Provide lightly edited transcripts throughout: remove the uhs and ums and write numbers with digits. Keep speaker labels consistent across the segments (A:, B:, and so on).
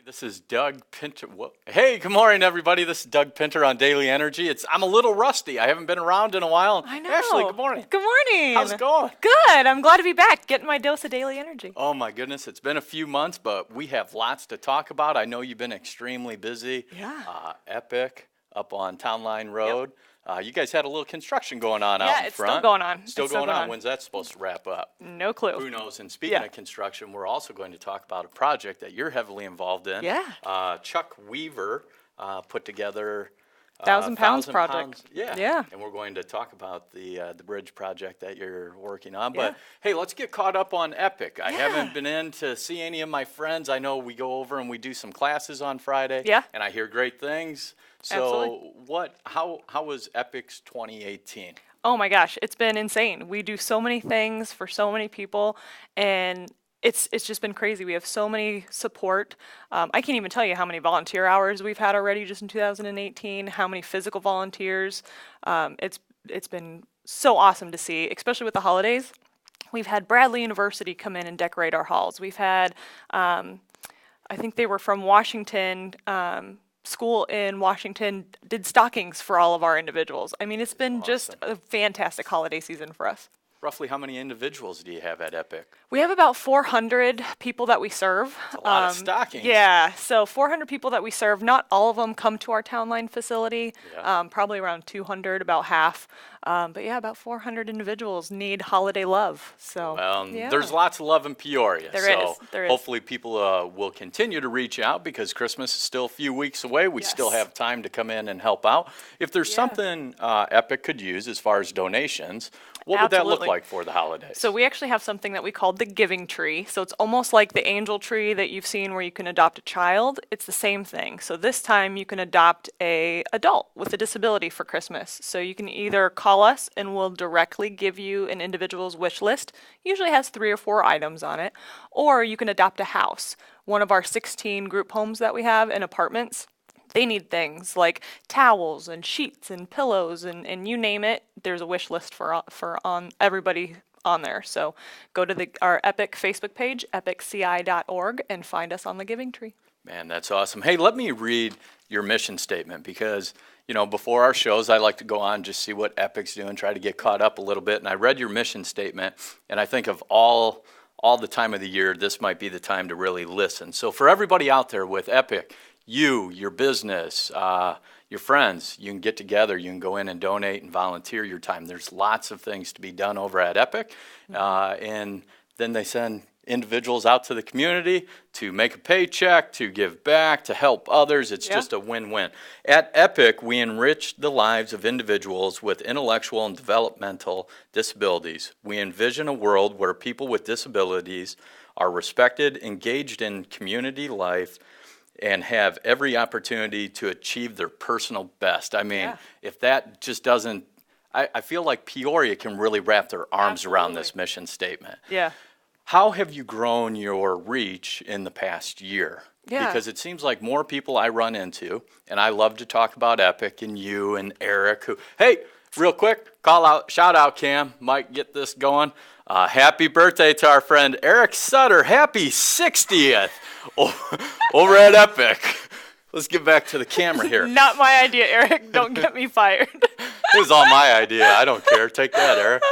A: This is Doug Pinter. Hey, good morning, everybody. This is Doug Pinter on Daily Energy. I'm a little rusty. I haven't been around in a while.
B: I know.
A: Ashley, good morning.
B: Good morning.
A: How's it going?
B: Good. I'm glad to be back, getting my dose of Daily Energy.
A: Oh, my goodness. It's been a few months, but we have lots to talk about. I know you've been extremely busy.
B: Yeah.
A: Epic up on Town Line Road. You guys had a little construction going on out in
B: Yeah, it's
A: front.
B: still going on.
A: Still going on. When's that supposed to wrap up?
B: No clue.
A: Who knows? And speaking of construction, we're also going to talk about a project that you're heavily involved in.
B: Yeah.
A: Chuck Weaver put together
B: 1,000 pounds project.
A: Yeah. And we're going to talk about the bridge project that you're working on. But hey, let's get caught up on Epic. I haven't been in to see any of my friends. I know we go over and we do some classes on Friday.
B: Yeah.
A: And I hear great things. So how was Epic's 2018?
B: Oh my gosh, it's been insane. We do so many things for so many people, and it's just been crazy. We have so many support. I can't even tell you how many volunteer hours we've had already just in 2018, how many physical volunteers. It's been so awesome to see, especially with the holidays. We've had Bradley University come in and decorate our halls. We've had, I think they were from Washington, school in Washington did stockings for all of our individuals. I mean, it's been just a fantastic holiday season for us.
A: Roughly how many individuals do you have at Epic?
B: We have about 400 people that we serve.
A: That's a lot of stockings.
B: Yeah, so 400 people that we serve. Not all of them come to our Town Line facility. Probably around 200, about half. But yeah, about 400 individuals need holiday love. So
A: there's lots of love in Peoria.
B: There is.
A: Hopefully people will continue to reach out because Christmas is still a few weeks away. We still have time to come in and help out. If there's something Epic could use as far as donations, what would that look like for the holidays?
B: So we actually have something that we call the giving tree. So it's almost like the angel tree that you've seen where you can adopt a child. It's the same thing. So this time you can adopt a adult with a disability for Christmas. So you can either call us and we'll directly give you an individual's wish list. Usually has 3 or 4 items on it. Or you can adopt a house. One of our 16 group homes that we have in apartments, they need things like towels and sheets and pillows and you name it. There's a wish list for on everybody on there. So go to our Epic Facebook page, epicci.org, and find us on the Giving Tree.
A: Man, that's awesome. Hey, let me read your mission statement because, before our shows, I like to go on just see what Epic's doing, try to get caught up a little bit. And I read your mission statement, and I think of all the time of the year, this might be the time to really listen. So for everybody out there with Epic, your business, your friends, you can get together, you can go in and donate and volunteer your time. There's lots of things to be done over at Epic. And then they send individuals out to the community to make a paycheck, to give back, to help others. It's just a win-win. At Epic, we enrich the lives of individuals with intellectual and developmental disabilities. We envision a world where people with disabilities are respected, engaged in community life, and have every opportunity to achieve their personal best. I mean, if that just doesn't, I feel like Peoria can really wrap their arms around this mission statement.
B: Yeah.
A: How have you grown your reach in the past year?
B: Yeah.
A: Because it seems like more people I run into, and I love to talk about Epic and you and Eric, hey, real quick, shout out Cam, might get this going. Happy birthday to our friend Eric Sutter. Happy 60th over at Epic. Let's get back to the camera here.
B: Not my idea, Eric. Don't get me fired.
A: It was all my idea. I don't care. Take that, Eric.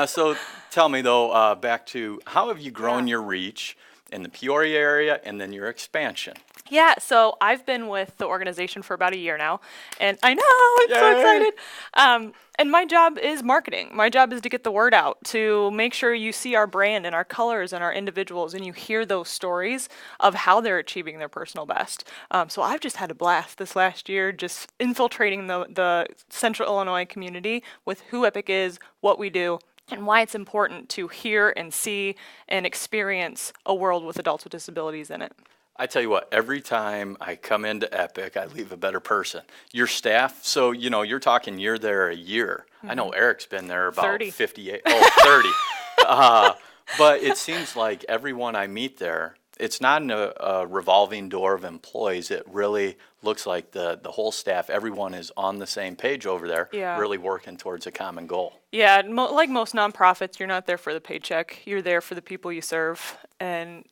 A: So tell me, though, back to how have you grown your reach in the Peoria area and then your expansion?
B: Yeah, so I've been with the organization for about a year now, and I know, I'm so excited. And my job is marketing. My job is to get the word out, to make sure you see our brand and our colors and our individuals, and you hear those stories of how they're achieving their personal best. So I've just had a blast this last year, just infiltrating the Central Illinois community with who Epic is, what we do, and why it's important to hear and see and experience a world with adults with disabilities in it.
A: I tell you what, every time I come into Epic, I leave a better person. Your staff, so, you're talking you're there a year. I know Eric's been there about
B: 30.
A: 58, 30. But it seems like everyone I meet there, it's not a revolving door of employees. It really looks like the whole staff, everyone is on the same page over there, really working towards a common goal.
B: Yeah, like most nonprofits, you're not there for the paycheck. You're there for the people you serve. And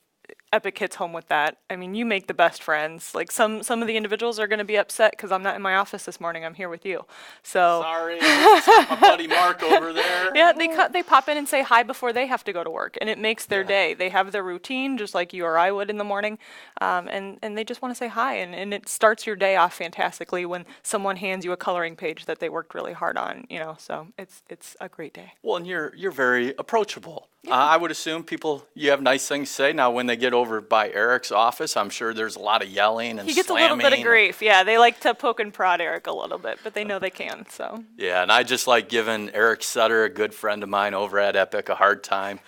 B: Epic hits home with that. I mean, you make the best friends. Like some of the individuals are going to be upset because I'm not in my office this morning. I'm here with you. So
A: Sorry, my buddy Mark over there.
B: yeah, they pop in and say hi before they have to go to work, and it makes their day. They have their routine just like you or I would in the morning, and they just want to say hi, and it starts your day off fantastically when someone hands you a coloring page that they worked really hard on. So it's a great day.
A: Well, and you're very approachable. I would assume you have nice things to say. Now, when they get over by Eric's office, I'm sure there's a lot of yelling and
B: He gets
A: slamming.
B: a little bit of grief. Yeah, they like to poke and prod Eric a little bit, but they know they can. So
A: Yeah, and I just like giving Eric Sutter, a good friend of mine over at Epic, a hard time.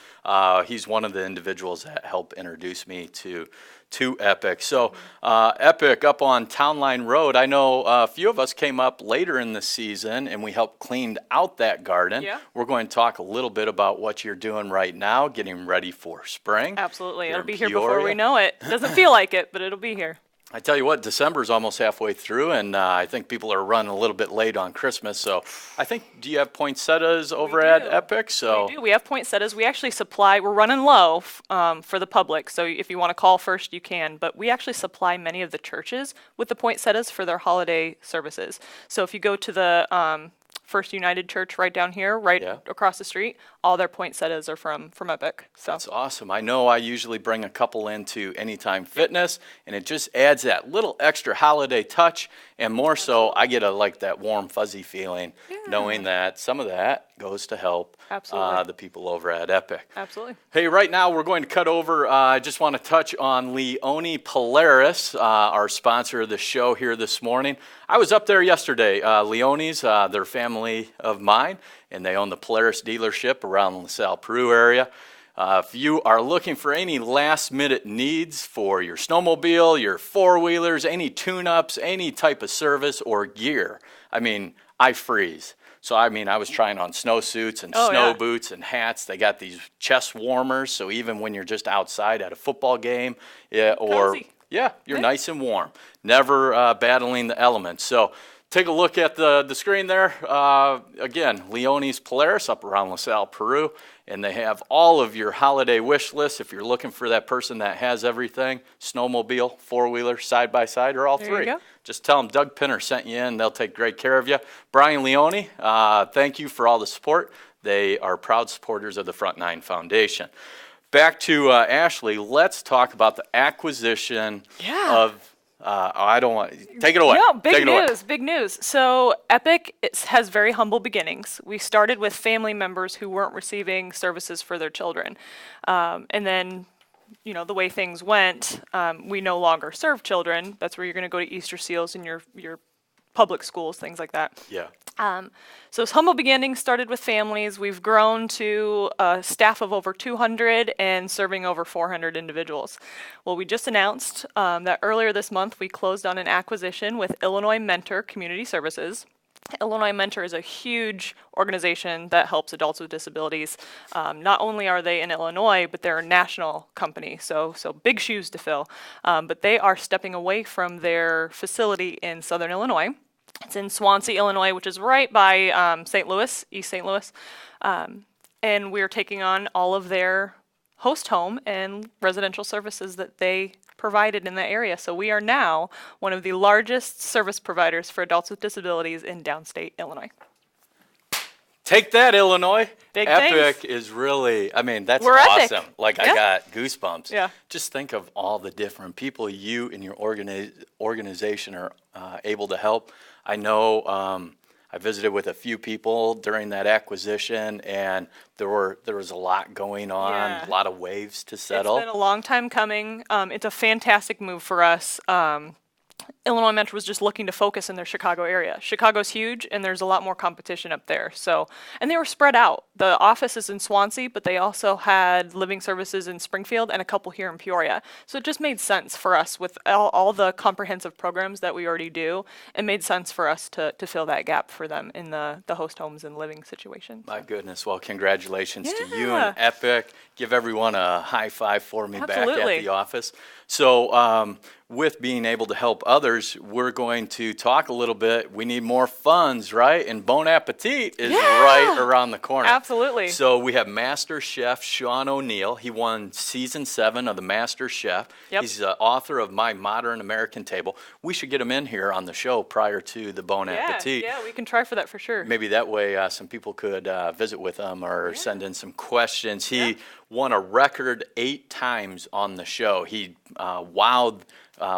A: He's one of the individuals that helped introduce me to Epic. So Epic up on Town Line Road, I know a few of us came up later in the season and we helped clean out that garden.
B: Yeah.
A: We're going to talk a little bit about what you're doing right now, getting ready for spring.
B: absolutely,
A: Here
B: it'll
A: in
B: be here before we
A: Peoria.
B: know it. Doesn't feel like it, but it'll be here.
A: I tell you what, December's almost halfway through, and I think people are running a little bit late on Christmas. So I think, do you have poinsettias over at
B: do.
A: Epic? So
B: We do. We have poinsettias. We actually supply. We're running low for the public, so if you want to call first, you can. But we actually supply many of the churches with the poinsettias for their holiday services. So if you go to the First United Church right down here, right
A: Yeah.
B: across the street, all their poinsettias are from Epic. So
A: that's awesome. I know I usually bring a couple into Anytime Fitness, and it just adds that little extra holiday touch, and more so, I get that warm, fuzzy feeling, knowing that some of that goes to help
B: Absolutely.
A: the people over at Epic.
B: absolutely.
A: Hey, right now we're going to cut over. I just want to touch on Leone Polaris, our sponsor of the show here this morning. I was up there yesterday. Leone's, they're family of mine, and they own the Polaris dealership around the LaSalle, Peru area. If you are looking for any last-minute needs for your snowmobile, your four-wheelers, any tune-ups, any type of service or gear, I freeze. So, I was trying on snowsuits and
B: Oh,
A: snow
B: yeah.
A: boots and hats. They got these chest warmers, so even when you're just outside at a football game,
B: Cozy.
A: you're nice and warm, never battling the elements. So take a look at the screen there. Again, Leone's Polaris up around LaSalle, Peru, and they have all of your holiday wish lists if you're looking for that person that has everything, snowmobile, four-wheeler, side-by-side, or all
B: There you
A: three.
B: go.
A: Just tell them Doug Pinter sent you in. They'll take great care of you. Brian Leone, thank you for all the support. They are proud supporters of the Front Nine Foundation. Back to Ashley, let's talk about the acquisition of I don't want take it away.
B: No,
A: Take
B: big
A: it away.
B: news, big news. So Epic has very humble beginnings. We started with family members who weren't receiving services for their children. And then, the way things went, we no longer serve children. That's where you're going to go to Easter Seals in your public schools, things like that.
A: Yeah.
B: So it's humble beginnings, started with families. We've grown to a staff of over 200 and serving over 400 individuals. Well, we just announced that earlier this month we closed on an acquisition with Illinois Mentor Community Services. Illinois Mentor is a huge organization that helps adults with disabilities. Not only are they in Illinois, but they're a national company, so big shoes to fill. But they are stepping away from their facility in Southern Illinois. It's in Swansea, Illinois, which is right by St. Louis, East St. Louis. And we're taking on all of their host home and residential services that they provided in the area. So we are now one of the largest service providers for adults with disabilities in downstate Illinois.
A: Take that, Illinois.
B: Big
A: Epic
B: things.
A: is really, that's
B: We're epic.
A: awesome. I
B: Yeah.
A: got goosebumps.
B: Yeah.
A: Just think of all the different people you and your organization are able to help. I know I visited with a few people during that acquisition, and there was a lot going on,
B: Yeah.
A: a lot of waves to settle.
B: It's been a long time coming. It's a fantastic move for us. Illinois Mentor was just looking to focus in their Chicago area. Chicago's huge, and there's a lot more competition up there. And they were spread out. The office is in Swansea, but they also had living services in Springfield and a couple here in Peoria. So it just made sense for us with all the comprehensive programs that we already do. It made sense for us to fill that gap for them in the host homes and living situations.
A: My goodness. Well, congratulations to you
B: Yeah.
A: and Epic. Give everyone a high five for me back
B: Absolutely.
A: at the office. So with being able to help others, we're going to talk a little bit. We need more funds, right? And Bon Appetit is right around the corner.
B: Absolutely.
A: So we have Master Chef Sean O'Neill. He won season 7 of the Master Chef.
B: Yep.
A: He's the author of My Modern American Table. We should get him in here on the show prior to the Bon Appetit.
B: Yeah, we can try for that for sure.
A: Maybe that way some people could visit with him or send in some questions. He won a record 8 times on the show. He wowed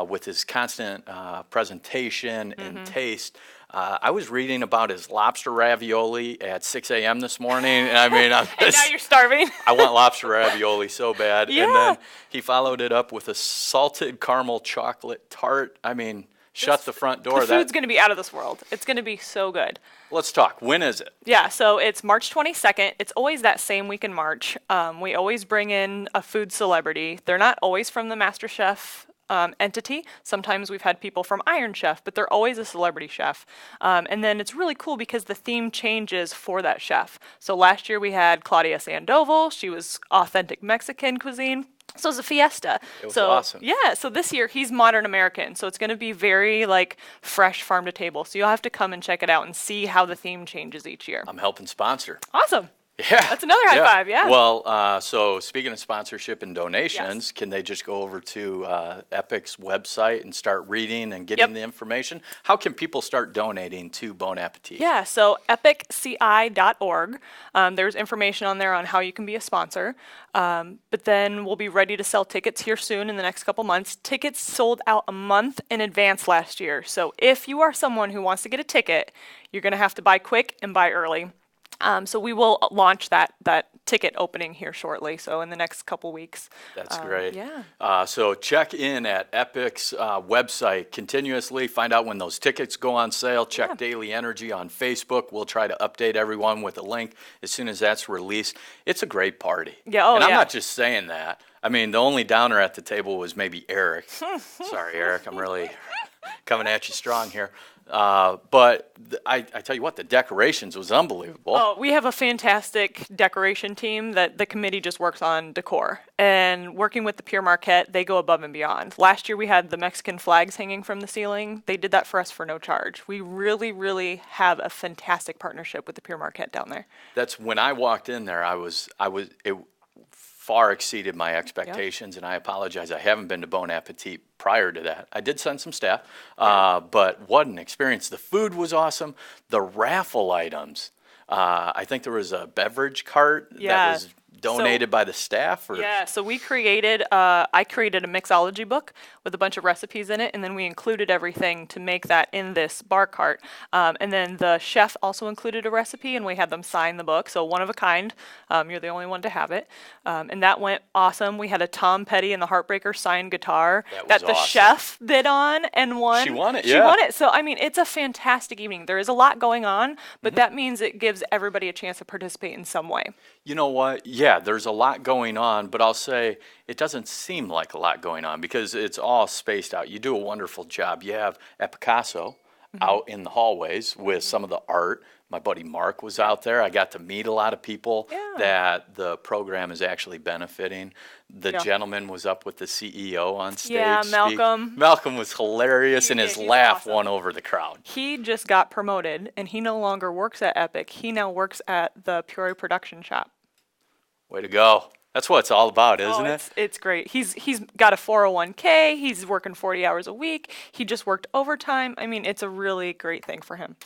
A: with his constant presentation and taste. I was reading about his lobster ravioli at 6 a.m. this morning, and I mean,
B: And now you're starving.
A: I want lobster ravioli so bad.
B: Yeah.
A: And then he followed it up with a salted caramel chocolate tart. I mean, shut the front door.
B: The food's going to be out of this world. It's going to be so good.
A: Let's talk. When is it?
B: Yeah, so it's March 22nd. It's always that same week in March. We always bring in a food celebrity. They're not always from the MasterChef entity. Sometimes we've had people from Iron Chef, but they're always a celebrity chef. And then it's really cool because the theme changes for that chef. So last year we had Claudia Sandoval. She was authentic Mexican cuisine. So it's a fiesta.
A: It was awesome.
B: Yeah, so this year he's modern American. So it's going to be very like fresh farm to table. So you'll have to come and check it out and see how the theme changes each year.
A: I'm helping sponsor.
B: Awesome.
A: Yeah.
B: That's another high five, yeah.
A: Well, so speaking of sponsorship and donations, can they just go over to Epic's website and start reading and getting the information? How can people start donating to Bon Appetit?
B: Yeah, so epicci.org. There's information on there on how you can be a sponsor. But then we'll be ready to sell tickets here soon in the next couple months. Tickets sold out a month in advance last year. So if you are someone who wants to get a ticket, you're going to have to buy quick and buy early. So we will launch that ticket opening here shortly, so in the next couple weeks.
A: That's great.
B: Yeah.
A: So check in at Epic's website continuously. Find out when those tickets go on sale. Check Daily Energy on Facebook. We'll try to update everyone with a link as soon as that's released. It's a great party.
B: Yeah,
A: and I'm not just saying that. I mean, the only downer at the table was maybe Eric. Sorry, Eric. I'm really coming at you strong here. But I tell you what, the decorations was unbelievable.
B: Oh, we have a fantastic decoration team that the committee just works on decor. And working with the Pure Marquette, they go above and beyond. Last year we had the Mexican flags hanging from the ceiling. They did that for us for no charge. We really, really have a fantastic partnership with the Pure Marquette down there.
A: That's when I walked in there, it far exceeded my expectations, and I apologize. I haven't been to Bon Appetit prior to that. I did send some staff, but what an experience. The food was awesome. The raffle items, I think there was a beverage cart that was donated by the staff? Or?
B: Yeah, so I created a mixology book with a bunch of recipes in it, and then we included everything to make that in this bar cart. And then the chef also included a recipe, and we had them sign the book, so one of a kind. You're the only one to have it. And that went awesome. We had a Tom Petty and the Heartbreakers signed guitar that the chef bid on and won.
A: She won it,
B: She won it. So, I mean, it's a fantastic evening. There is a lot going on, but that means it gives everybody a chance to participate in some way.
A: You know what? Yeah, there's a lot going on, but I'll say it doesn't seem like a lot going on because it's all spaced out. You do a wonderful job. You have at Picasso out in the hallways with some of the art. My buddy Mark was out there. I got to meet a lot of people that the program is actually benefiting. The gentleman was up with the CEO on stage.
B: Yeah, Malcolm.
A: Malcolm was hilarious, and his laugh won over the crowd.
B: He just got promoted, and he no longer works at Epic. He now works at the Peoria production shop.
A: Way to go. That's what it's all about, isn't it?
B: It's great. He's got a 401k. He's working 40 hours a week. He just worked overtime. I mean, it's a really great thing for him.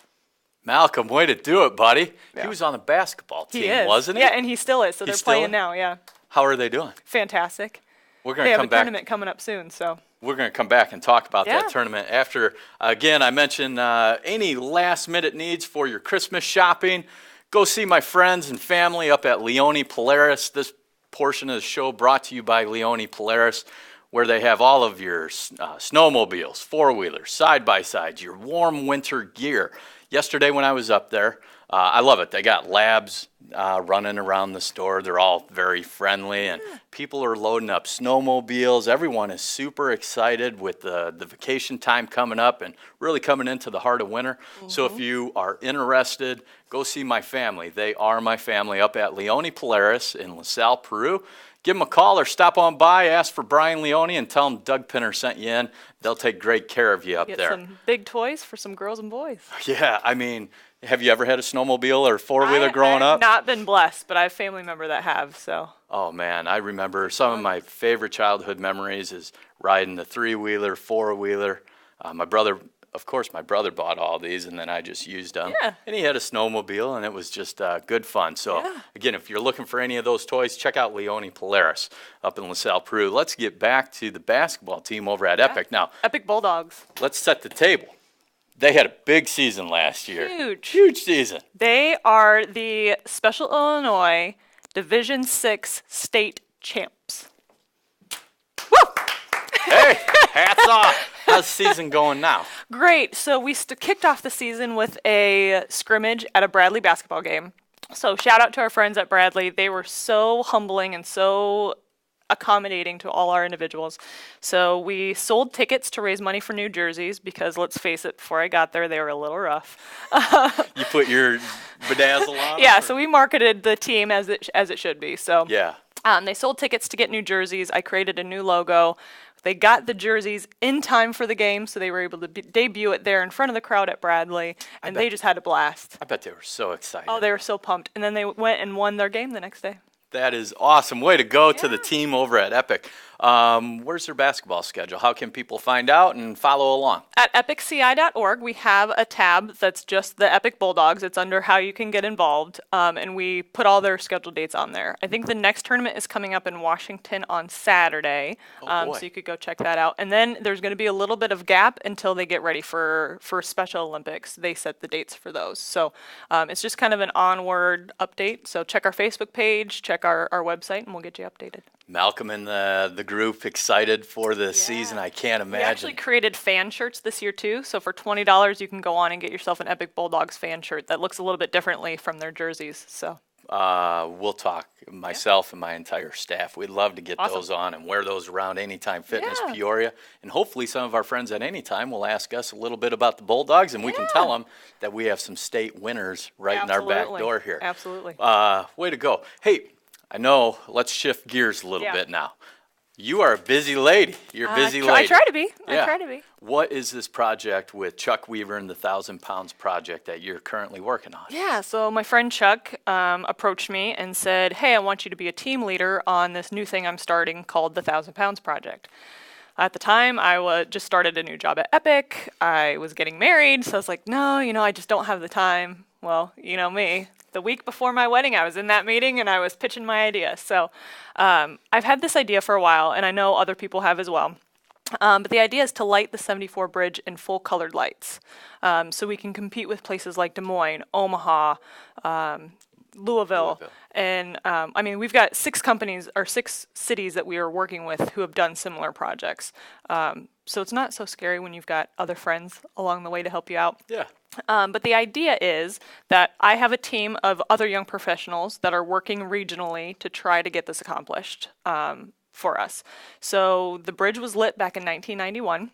A: Malcolm, way to do it, buddy. Yeah. He was on the basketball team, wasn't he?
B: Yeah, and he still is. So they're playing now, yeah.
A: How are they doing?
B: Fantastic.
A: We're going to come back.
B: They have a tournament coming up soon, so.
A: We're going to come back and talk about that tournament after. Again, I mentioned any last-minute needs for your Christmas shopping. Go see my friends and family up at Leone Polaris. This portion of the show brought to you by Leone Polaris, where they have all of your snowmobiles, four-wheelers, side-by-sides, your warm winter gear. Yesterday when I was up there, I love it. They got labs running around the store. They're all very friendly, and people are loading up snowmobiles. Everyone is super excited with the vacation time coming up and really coming into the heart of winter. So if you are interested, go see my family. They are my family up at Leone Polaris in LaSalle, Peru. give them a call or stop on by, ask for Brian Leone, and tell them Doug Pinter sent you in. They'll take great care of you up
B: Get
A: there.
B: some big toys for some girls and boys.
A: Yeah, I mean, have you ever had a snowmobile or four-wheeler growing
B: I've
A: up?
B: not been blessed, but I have family member that have, so.
A: Oh, man, I remember some of my favorite childhood memories is riding the three-wheeler, four-wheeler. My brother bought all these, and then I just used them.
B: Yeah.
A: And he had a snowmobile, and it was just good fun. So,
B: Yeah.
A: again, if you're looking for any of those toys, check out Leone Polaris up in LaSalle, Peru. Let's get back to the basketball team over at Epic. Now,
B: Epic Bulldogs.
A: let's set the table. They had a big season last year.
B: Huge
A: Season.
B: They are the Special Illinois Division 6 state champs.
A: Hey, hats off. How's the season going now?
B: Great. So we kicked off the season with a scrimmage at a Bradley basketball game. So shout out to our friends at Bradley. They were so humbling and so accommodating to all our individuals. So we sold tickets to raise money for new jerseys because let's face it, before I got there, they were a little rough.
A: You put your bedazzle on?
B: Yeah, so we marketed the team as it should be. So
A: Yeah.
B: they sold tickets to get new jerseys. I created a new logo. They got the jerseys in time for the game, so they were able to debut it there in front of the crowd at Bradley, and they just had a blast.
A: I bet they were so excited.
B: Oh, they were so pumped. And then they went and won their game the next day.
A: That is awesome. Way to go to the team over at Epic. Where's their basketball schedule? How can people find out and follow along?
B: At epicci.org, we have a tab that's just the Epic Bulldogs. It's under how you can get involved, and we put all their scheduled dates on there. I think the next tournament is coming up in Washington on Saturday,
A: boy.
B: so you could go check that out. And then there's going to be a little bit of gap until they get ready for Special Olympics. They set the dates for those. So it's just kind of an onward update. So check our Facebook page, check our website, and we'll get you updated.
A: Malcolm and the group excited for the season. I can't
B: We actually
A: imagine.
B: created fan shirts this year too. So for $20, you can go on and get yourself an Epic Bulldogs fan shirt that looks a little bit differently from their jerseys. So
A: We'll talk, myself and my entire staff. We'd love to get
B: Awesome.
A: those on and wear those around Anytime Fitness
B: Yeah.
A: Peoria. And hopefully some of our friends at Anytime will ask us a little bit about the Bulldogs, and we can tell them that we have some state winners right in our back
B: Absolutely.
A: door here.
B: Absolutely.
A: Way to go. Hey, I know, let's shift gears a little
B: Yeah.
A: bit now. You are a busy lady. You're a busy lady.
B: I try to be.
A: Yeah.
B: I try to be.
A: What is this project with Chuck Weaver and the 1,000 Pounds Project that you're currently working on?
B: Yeah, so my friend Chuck approached me and said, hey, I want you to be a team leader on this new thing I'm starting called the 1,000 Pounds Project. At the time, I just started a new job at Epic. I was getting married, so I was like, no, I just don't have the time. Well, you know me. The week before my wedding, I was in that meeting and I was pitching my idea. So I've had this idea for a while, and I know other people have as well. But the idea is to light the 74 bridge in full colored lights. So we can compete with places like Des Moines, Omaha, Louisville. And we've got 6 companies or 6 cities that we are working with who have done similar projects. So it's not so scary when you've got other friends along the way to help you out.
A: Yeah.
B: But the idea is that I have a team of other young professionals that are working regionally to try to get this accomplished for us. So the bridge was lit back in 1991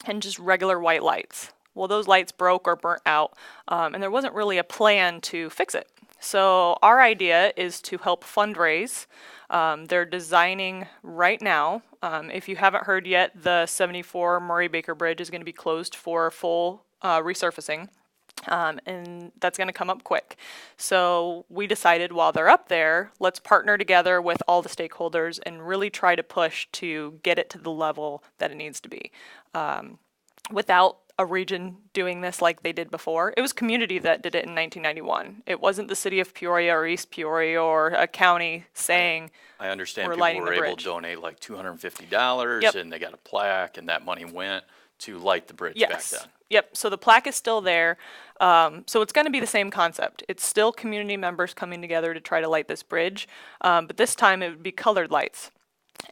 B: and just regular white lights. Well, those lights broke or burnt out, and there wasn't really a plan to fix it. So our idea is to help fundraise. They're designing right now. If you haven't heard yet, the 74 Murray Baker Bridge is going to be closed for full resurfacing. And that's going to come up quick. So we decided while they're up there, let's partner together with all the stakeholders and really try to push to get it to the level that it needs to be. Without a region doing this like they did before. It was community that did it in 1991. It wasn't the city of Peoria or East Peoria or a county saying,
A: I understand
B: we're
A: people
B: lighting
A: were
B: the
A: able
B: bridge.
A: to donate like $250
B: Yep.
A: and they got a plaque, and that money went to light the bridge
B: yes.
A: back then.
B: Yep. So the plaque is still there. So it's going to be the same concept. It's still community members coming together to try to light this bridge. But this time it would be colored lights.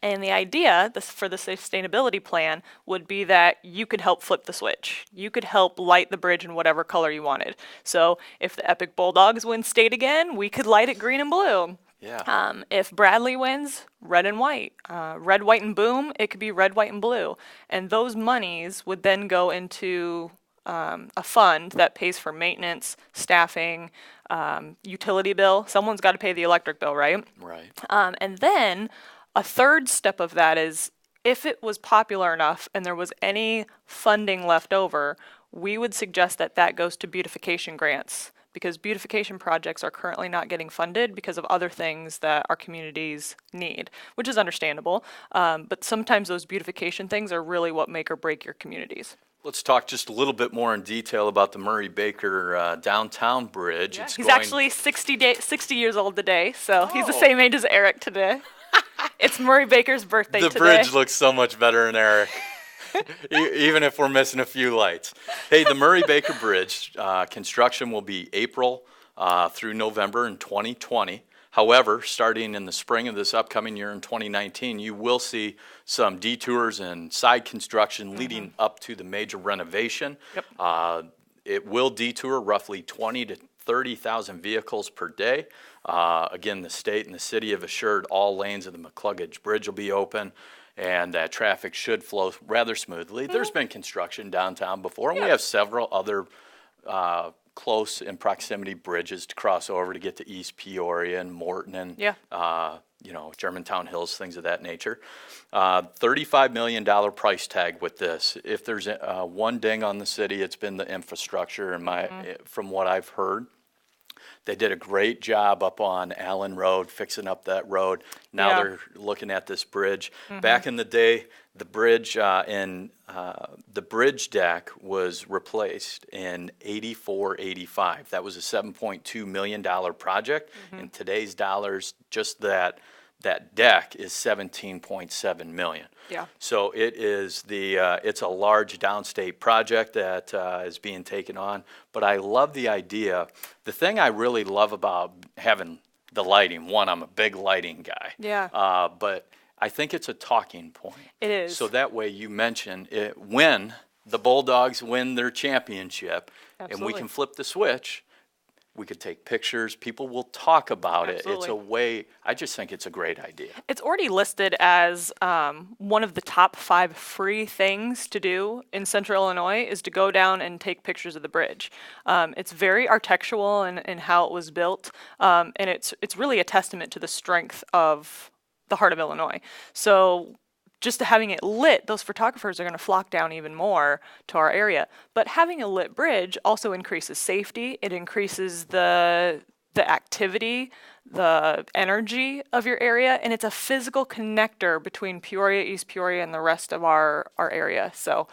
B: And the idea for the sustainability plan would be that you could help flip the switch. You could help light the bridge in whatever color you wanted. So if the Epic Bulldogs win state again, we could light it green and blue.
A: Yeah.
B: If Bradley wins, red and white. Red, white, and boom, it could be red, white, and blue. And those monies would then go into a fund that pays for maintenance, staffing, utility bill. Someone's got to pay the electric bill, right?
A: Right.
B: And then A third step of that is if it was popular enough and there was any funding left over, we would suggest that that goes to beautification grants because beautification projects are currently not getting funded because of other things that our communities need, which is understandable. But sometimes those beautification things are really what make or break your communities.
A: Let's talk just a little bit more in detail about the Murray Baker downtown bridge.
B: Yeah,
A: It's
B: he's
A: going,
B: actually 60 years old today, so he's the
A: Oh.
B: same age as Eric today. It's Murray Baker's birthday
A: the
B: today.
A: bridge looks so much better than Eric, even if we're missing a few lights. Hey, the Murray Baker Bridge construction will be April through November in 2020. However, starting in the spring of this upcoming year in 2019, you will see some detours and side construction leading up to the major renovation.
B: Yep.
A: It will detour roughly 20 to 30,000 vehicles per day. Again, the state and the city have assured all lanes of the McCluggage Bridge will be open and that traffic should flow rather smoothly. There's been construction downtown before, and we have several other close in proximity bridges to cross over to get to East Peoria and Morton and Germantown Hills, things of that nature. $35 million price tag with this. If there's one ding on the city, it's been the infrastructure. From what I've heard, they did a great job up on Allen Road, fixing up that road. Now they're looking at this bridge. Back in the day, the bridge the bridge deck was replaced in 84, 85. That was a $7.2 million project. In today's dollars, just that deck is $17.7 million.
B: Yeah.
A: So it is it's a large downstate project that is being taken on. But I love the idea. The thing I really love about having the lighting, one, I'm a big lighting guy.
B: Yeah.
A: But I think it's a talking point.
B: It is.
A: So that way you mention it when the Bulldogs win their championship and we
B: Absolutely.
A: can flip the switch. We could take pictures. People will talk about it. It's
B: Absolutely.
A: a way, I just think it's a great idea.
B: It's already listed as one of the top 5 free things to do in Central Illinois is to go down and take pictures of the bridge. It's very architectural in how it was built, and it's really a testament to the strength of the heart of Illinois. So just having it lit, those photographers are going to flock down even more to our area. But having a lit bridge also increases safety. It increases the activity, the energy of your area, and it's a physical connector between Peoria, East Peoria, and the rest of our area. So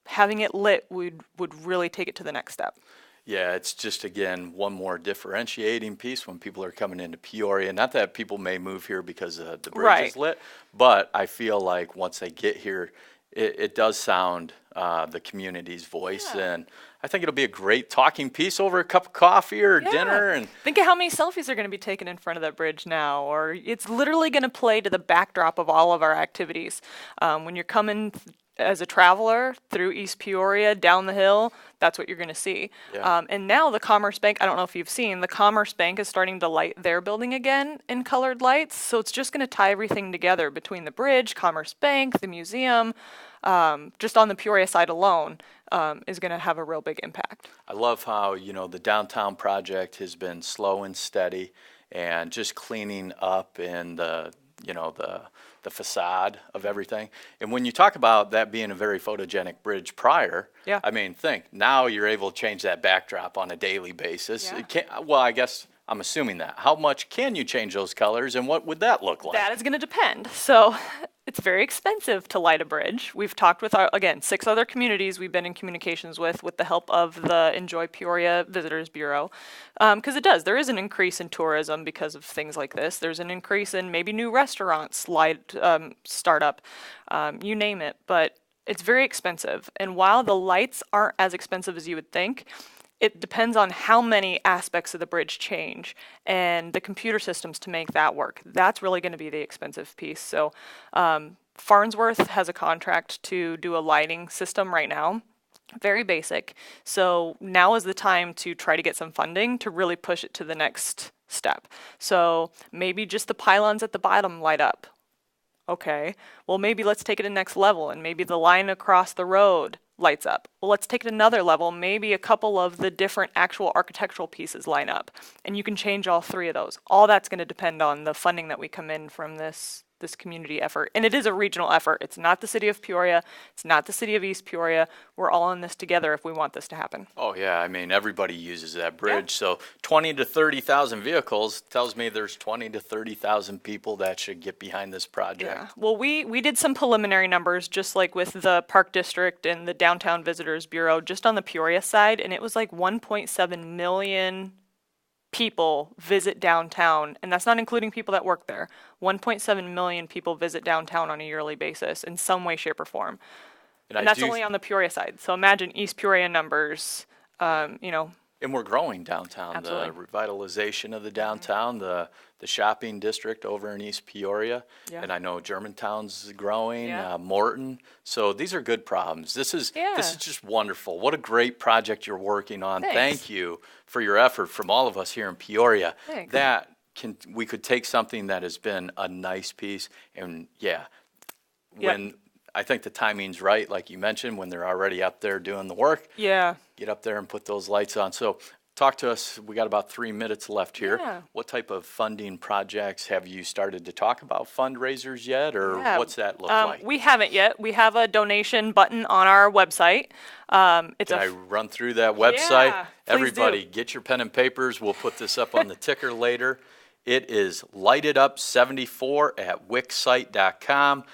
B: having it lit would really take it to the next step.
A: Yeah, it's just, again, one more differentiating piece when people are coming into Peoria. Not that people may move here because the bridge is lit, but I feel like once they get here, it does sound the community's voice.
B: Yeah.
A: And I think it'll be a great talking piece over a cup of coffee or dinner. And
B: think of how many selfies are going to be taken in front of that bridge now, or it's literally going to play to the backdrop of all of our activities. When you're coming as a traveler through East Peoria, down the hill, that's what you're going to see.
A: Yeah.
B: And now the Commerce Bank, I don't know if you've seen, the Commerce Bank is starting to light their building again in colored lights. So it's just going to tie everything together between the bridge, Commerce Bank, the museum, just on the Peoria side alone, is going to have a real big impact.
A: I love how, the downtown project has been slow and steady and just cleaning up and the facade of everything. And when you talk about that being a very photogenic bridge prior,
B: Yeah.
A: I mean, now you're able to change that backdrop on a daily basis.
B: Yeah.
A: I guess I'm assuming that. How much can you change those colors and what would that look like?
B: That is going to depend. So it's very expensive to light a bridge. We've talked with 6 other communities we've been in communications with the help of the Enjoy Peoria Visitors Bureau. Because there is an increase in tourism because of things like this. There's an increase in maybe new restaurants, startup, you name it. But it's very expensive. And while the lights aren't as expensive as you would think, it depends on how many aspects of the bridge change and the computer systems to make that work. That's really going to be the expensive piece. So Farnsworth has a contract to do a lighting system right now, very basic. So now is the time to try to get some funding to really push it to the next step. So maybe just the pylons at the bottom light up. Okay, well maybe let's take it to the next level and maybe the line across the road lights up. Well, let's take it another level. Maybe a couple of the different actual architectural pieces line up, and you can change all 3 of those. All that's going to depend on the funding that we come in from this this community effort. And it is a regional effort. It's not the city of Peoria. It's not the city of East Peoria. We're all in this together if we want this to happen.
A: Oh, yeah. I mean, everybody uses that bridge. So 20 to 30,000 vehicles tells me there's 20 to 30,000 people that should get behind this project.
B: Yeah. Well, we did some preliminary numbers, just like with the Park District and the Downtown Visitors Bureau, just on the Peoria side, and it was like 1.7 million people visit downtown, and that's not including people that work there. 1.7 million people visit downtown on a yearly basis in some way, shape, or form. And that's only on the Peoria side. So imagine East Peoria numbers, you know.
A: And we're growing downtown.
B: Absolutely.
A: The revitalization of the downtown, the shopping district over in East Peoria.
B: Yeah.
A: And I know Germantown's growing,
B: Yeah.
A: Morton. So these are good problems. This is
B: Yeah.
A: just wonderful. What a great project you're working on.
B: Thanks.
A: Thank you for your effort from all of us here in Peoria.
B: Thanks.
A: We could take something that has been a nice piece and when I think the timing's right, like you mentioned, when they're already up there doing the work.
B: Yeah.
A: Get up there and put those lights on. So talk to us. We got about 3 minutes left here.
B: Yeah.
A: What type of funding projects have you started to talk about? Fundraisers yet, or
B: Yeah.
A: what's that look like?
B: We haven't yet. We have a donation button on our website. It's
A: Can I run through that website?
B: Yeah, please
A: Everybody,
B: do.
A: get your pen and papers. We'll put this up on the ticker later. It is lightitup74 at wixsite.com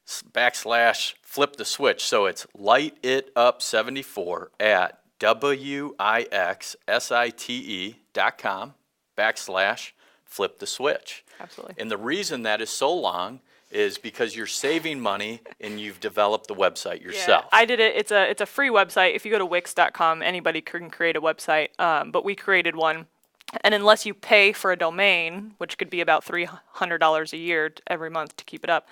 A: /flip the switch. So it's lightitup74 at wixsite.com /flip the switch.
B: Absolutely.
A: And the reason that is so long is because you're saving money and you've developed the website yourself.
B: Yeah, I did it. It's a free website. If you go to wix.com, anybody can create a website. But we created one. And unless you pay for a domain, which could be about $300 a year every month to keep it up,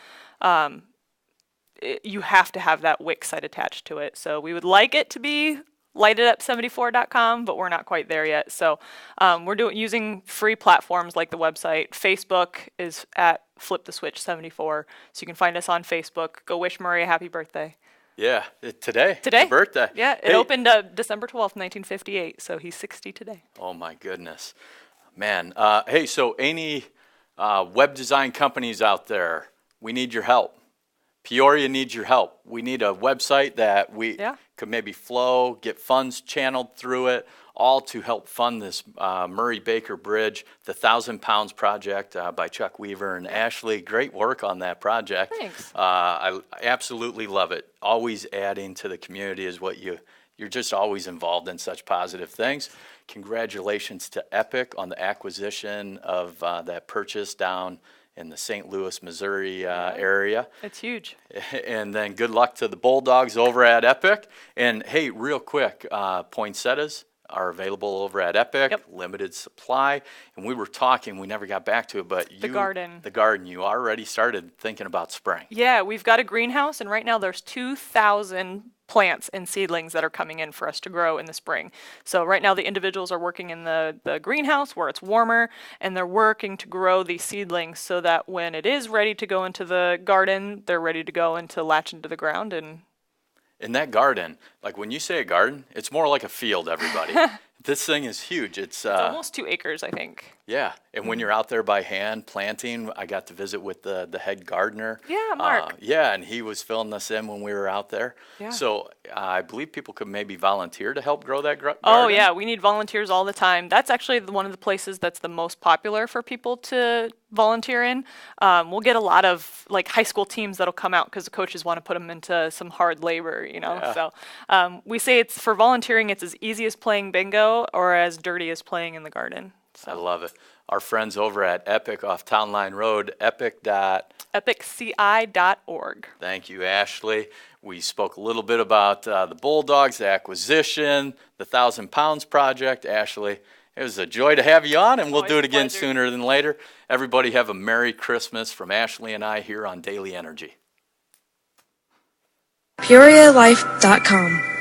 B: you have to have that Wix site attached to it. So we would like it to be lightitup74.com, but we're not quite there yet. So we're using free platforms like the website. Facebook is at Flip the Switch 74, so you can find us on Facebook. Go wish Murray a happy birthday.
A: Yeah, today.
B: Today?
A: His birthday.
B: Yeah, it opened December 12th, 1958, so he's 60 today.
A: Oh my goodness, man. Hey, so any web design companies out there, we need your help. Peoria needs your help. We need a website that we could maybe flow, get funds channeled through it, all to help fund this Murray Baker Bridge, the 1,000 Pounds project by Chuck Weaver and Ashley. Great work on that project.
B: Thanks.
A: I absolutely love it. Always adding to the community is what you're just always involved in such positive things. Congratulations to Epic on the acquisition of that purchase down in the St. Louis, Missouri area.
B: It's huge.
A: And then good luck to the Bulldogs over at Epic. And hey, real quick, poinsettias are available over at Epic, limited supply. And we were talking, we never got back to it, but
B: The garden,
A: you already started thinking about spring.
B: Yeah, we've got a greenhouse, and right now there's 2,000 plants and seedlings that are coming in for us to grow in the spring. So right now the individuals are working in the greenhouse where it's warmer, and they're working to grow these seedlings so that when it is ready to go into the garden, they're ready to go into latch into the ground. And
A: in that garden, like when you say a garden, it's more like a field, everybody. This thing is huge. It's
B: almost 2 acres, I think.
A: Yeah, and when you're out there by hand planting, I got to visit with the head gardener.
B: Yeah, Mark.
A: Yeah, and he was filling us in when we were out there.
B: Yeah.
A: So I believe people could maybe volunteer to help grow that garden.
B: Oh, yeah, we need volunteers all the time. That's actually one of the places that's the most popular for people to volunteer in. We'll get a lot of like high school teams that'll come out because the coaches want to put them into some hard labor, you know.
A: Yeah.
B: So we say it's for volunteering, it's as easy as playing bingo or as dirty as playing in the garden. So.
A: I love it. Our friends over at Epic off Town Line Road,
B: epicci.org.
A: Thank you, Ashley. We spoke a little bit about the Bulldogs, the acquisition, the 1,000 Pounds project. Ashley, it was a joy to have you on, and we'll do it again sooner than later. Everybody have a Merry Christmas from Ashley and I here on Daily Energy.
C: PeoriaLife.com